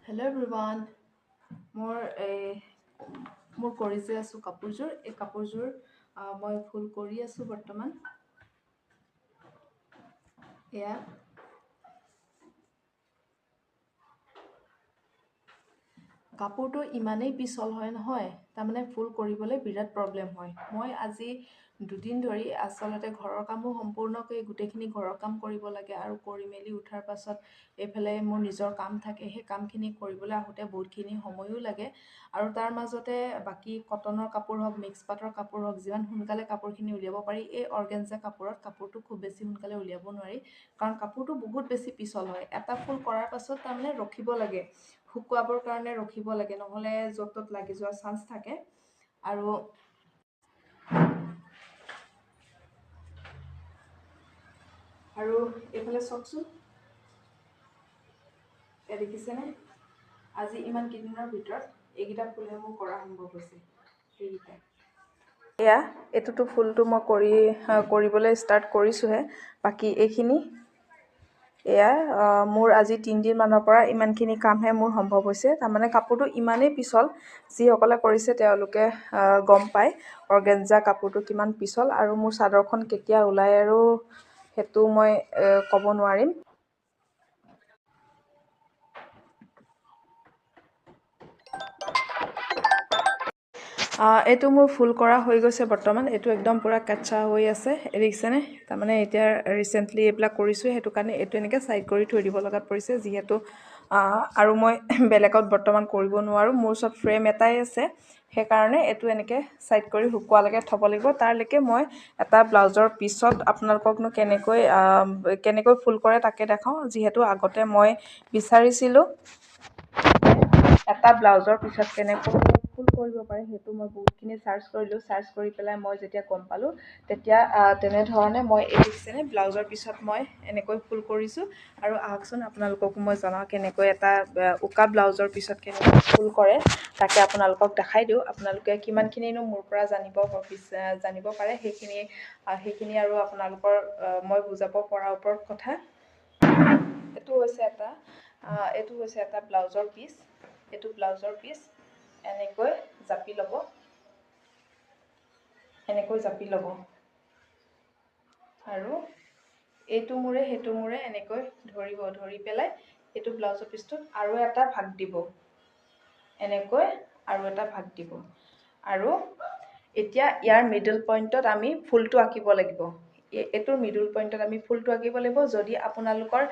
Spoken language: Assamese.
Hello everyone. মোৰ কৰিছে আছো কাপোৰযোৰ এই কাপোৰযোৰ মই ফুল কৰি আছো বৰ্তমান এয়া কাপোৰটো ইমানেই পিছল হয় নহয় তাৰমানে ফুল কৰিবলৈ বিৰাট প্ৰব্লেম হয় মই আজি দুদিন ধৰি আচলতে ঘৰৰ কামো সম্পূৰ্ণ কৰি গোটেইখিনি ঘৰৰ কাম কৰিব লাগে আৰু কৰি মেলি উঠাৰ পাছত এইফালে মোৰ নিজৰ কাম থাকে সেই কামখিনি কৰিবলৈ আহোঁতে বহুতখিনি সময়ো লাগে আৰু তাৰ মাজতে বাকী কটনৰ কাপোৰ হওক মিক্স পাটৰ কাপোৰ হওক যিমান সোনকালে কাপোৰখিনি উলিয়াব পাৰি এই অৰ্গেঞ্জা কাপোৰটো খুব বেছি সোনকালে উলিয়াব নোৱাৰি কাৰণ কাপোৰটো বহুত বেছি পিছল হয় এটা ফুল কৰাৰ পাছত তাৰমানে ৰখিব লাগে শুকুৱাবৰ কাৰণে ৰখিব লাগে নহলে য'ত ত'ত লাগি যোৱাৰ চান্স থাকে আৰু এইফালে চাওকচোন এয়া দেখিছেনে আজি ইমান কেইদিনৰ ভিতৰত এইকেইটা ফুলে মোৰ কৰা সম্ভৱ হৈছে এইকেইটা এয়া এইটোতো ফুলটো মই কৰিবলৈ ষ্টাৰ্ট কৰিছোঁহে বাকী এইখিনি এয়া মোৰ আজি 3 দিন মানৰ পৰা ইমানখিনি কামহে মোৰ সম্ভৱ হৈছে তাৰমানে কাপোৰটো ইমানেই পিছল যিসকলে কৰিছে তেওঁলোকে গম পায় অৰ্গেঞ্জা কাপোৰটো কিমান পিছল আৰু মোৰ চাদৰখন কেতিয়া ওলাই আৰু সেইটো মই ক'ব নোৱাৰিম এইটো মোৰ ফুল কৰা হৈ গৈছে বৰ্তমান এইটো একদম পুৰা কাচ্চা হৈ আছে দেখিছেনে তাৰমানে এতিয়া ৰিচেণ্টলি এইবিলাক কৰিছোঁ সেইটো কাৰণে এইটো এনেকৈ ছাইড কৰি থৈ দিব লগাত পৰিছে যিহেতু আৰু মই বেলেগত বৰ্তমান কৰিব নোৱাৰোঁ মোৰ ওচৰত ফ্ৰেম এটাই আছে সেইকাৰণে এইটো এনেকৈ ছাইড কৰি শুকোৱালৈকে থ'ব লাগিব তাৰলৈকে মই এটা ব্লাউজৰ পিছত আপোনালোককনো কেনেকৈ ফুল কৰে তাকে দেখাওঁ যিহেতু আগতে মই বিচাৰিছিলোঁ এটা ব্লাউজৰ পিছত কেনেকৈ ফুল কৰিব পাৰে সেইটো মই বহুতখিনি চাৰ্চ কৰিলোঁ চাৰ্চ কৰি পেলাই মই যেতিয়া গম পালোঁ তেতিয়া তেনেধৰণে মই এই দেখিছেনে ব্লাউজৰ পিছত মই এনেকৈ ফুল কৰিছোঁ আৰু আহকচোন আপোনালোককো মই জনাওঁ কেনেকৈ এটা উকা ব্লাউজৰ পিছত কেনেকৈ ফুল কৰে তাকে আপোনালোকক দেখাই দিওঁ আপোনালোকে কিমানখিনিনো মোৰ পৰা জানিব পাৰে সেইখিনি আৰু আপোনালোকৰ মই বুজাব পৰাৰ ওপৰত কথা এইটো হৈছে এটা ব্লাউজৰ পিচ এইটো ব্লাউজৰ পিচ এনেকৈ জাপি ল'ব আৰু এইটো মূৰে সেইটো মূৰে এনেকৈ ধৰি পেলাই এইটো ব্লাউজৰ পিচটোত আৰু এটা ভাগ দিব এনেকৈ আৰু এটা ভাগ দিব আৰু এতিয়া ইয়াৰ মিডল পইণ্টত আমি ফুলটো আঁকিব লাগিব এইটোৰ মিডল পইণ্টত আমি ফুলটো আঁকিব লাগিব যদি আপোনালোকৰ